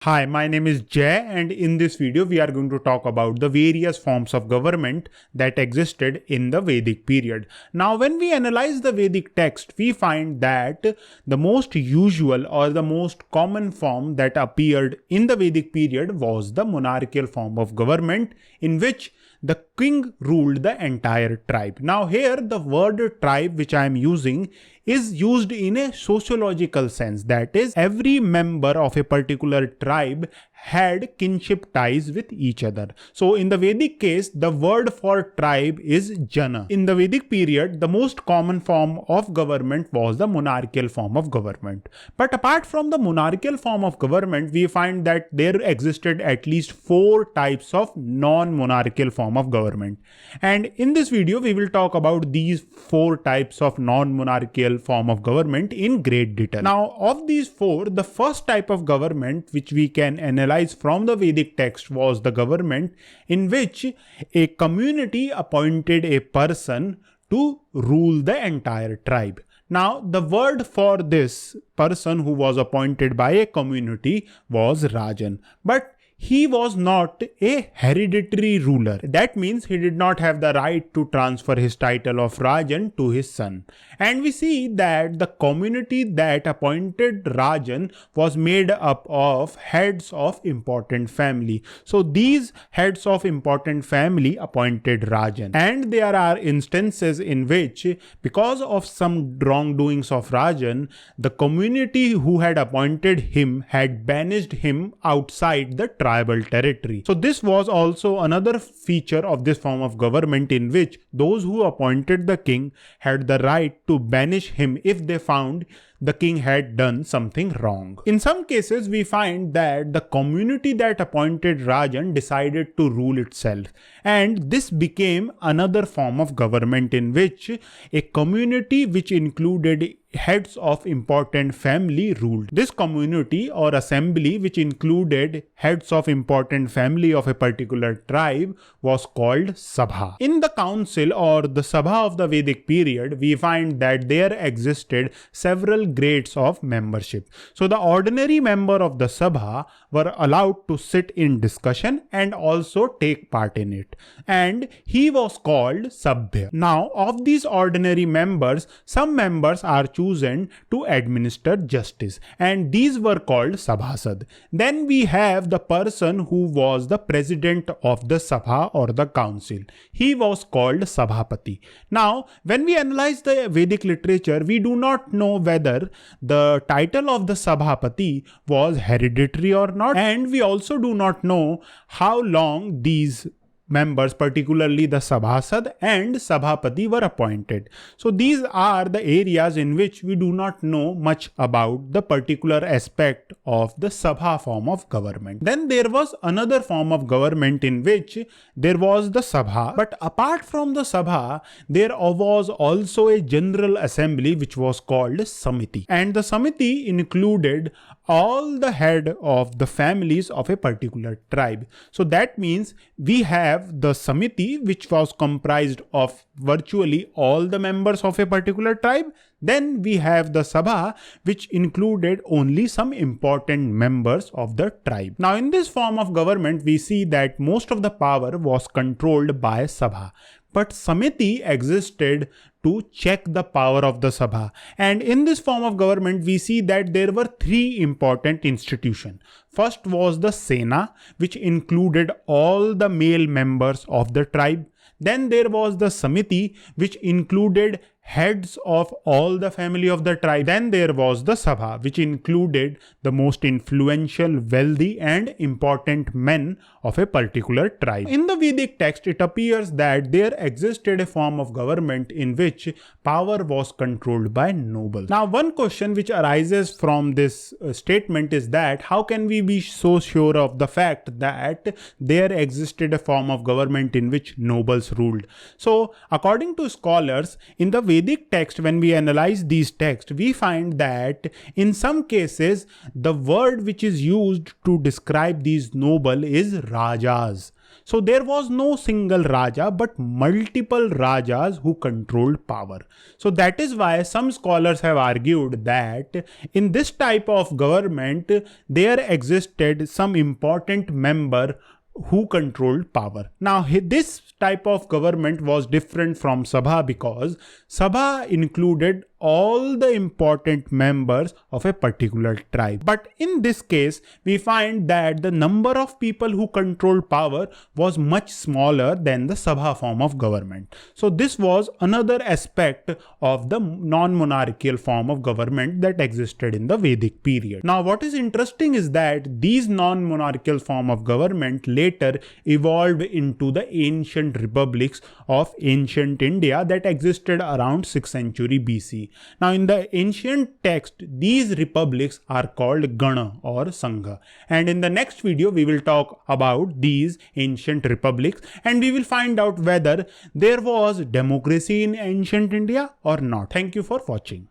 Hi, my name is Jay, and in this video we are going to talk about the various forms of government that existed in the Vedic period. Now, when we analyze the Vedic text, we find that the most usual or the most common form that appeared in the Vedic period was the monarchical form of government, in which the king ruled the entire tribe. Now, here the word tribe which I am using is used in a sociological sense, that is, every member of a particular tribe had kinship ties with each other. So in the Vedic case, the word for tribe is Jana. In the Vedic period, the most common form of government was the monarchical form of government. But apart from the monarchical form of government, we find that there existed at least 4 types of non-monarchical form of government. And in this video, we will talk about these 4 types of non-monarchical form of government in great detail. Now, of these 4, the first type of government which we can analyze from the Vedic text was the government in which a community appointed a person to rule the entire tribe. Now, the word for this person who was appointed by a community was Rajan. But he was not a hereditary ruler. That means he did not have the right to transfer his title of Rajan to his son. And we see that the community that appointed Rajan was made up of heads of important family. So these heads of important family appointed Rajan. And there are instances in which, because of some wrongdoings of Rajan, the community who had appointed him had banished him outside the tribal territory. So this was also another feature of this form of government, in which those who appointed the king had the right to banish him if they found the king had done something wrong. In some cases, we find that the community that appointed Rajan decided to rule itself, and this became another form of government in which a community which included heads of important family ruled. This community or assembly which included heads of important family of a particular tribe was called Sabha. In the council or the Sabha of the Vedic period, we find that there existed several grades of membership. So the ordinary member of the Sabha were allowed to sit in discussion and also take part in it, and he was called Sabhya. Now, of these ordinary members, some members are chosen to administer justice, and these were called Sabhasad. Then we have the person who was the president of the Sabha or the council. He was called Sabhapati. Now, when we analyze the Vedic literature, we do not know whether the title of the Sabhapati was hereditary or not, and we also do not know how long these members, particularly the Sabhasad and Sabhapati, were appointed. So these are the areas in which we do not know much about the particular aspect of the Sabha form of government. Then there was another form of government in which there was the Sabha, but apart from the Sabha, there was also a general assembly which was called Samiti. And the Samiti included all the head of the families of a particular tribe. So that means we have the Samiti, which was comprised of virtually all the members of a particular tribe. Then we have the Sabha, which included only some important members of the tribe. Now, in this form of government, we see that most of the power was controlled by Sabha. But Samiti existed to check the power of the Sabha. And in this form of government, we see that there were 3 important institutions. First was the Sena, which included all the male members of the tribe. Then there was the Samiti, which included heads of all the family of the tribe. Then there was the Sabha, which included the most influential, wealthy and important men of a particular tribe. In the Vedic text, it appears that there existed a form of government in which power was controlled by nobles. Now, one question which arises from this statement is that how can we be so sure of the fact that there existed a form of government in which nobles ruled? So, according to scholars, in the Vedic text, when we analyze these texts, we find that in some cases, the word which is used to describe these nobles is Rajas. So there was no single Raja but multiple Rajas who controlled power. So that is why some scholars have argued that in this type of government there existed some important member who controlled power. Now this type of government was different from Sabha because Sabha included all the important members of a particular tribe. But in this case, we find that the number of people who controlled power was much smaller than the Sabha form of government. So this was another aspect of the non-monarchical form of government that existed in the Vedic period. Now what is interesting is that these non-monarchical form of government later evolved into the ancient republics of ancient India that existed around 6th century BC. Now in the ancient text, these republics are called Gana or Sangha. And in the next video, we will talk about these ancient republics and we will find out whether there was democracy in ancient India or not. Thank you for watching.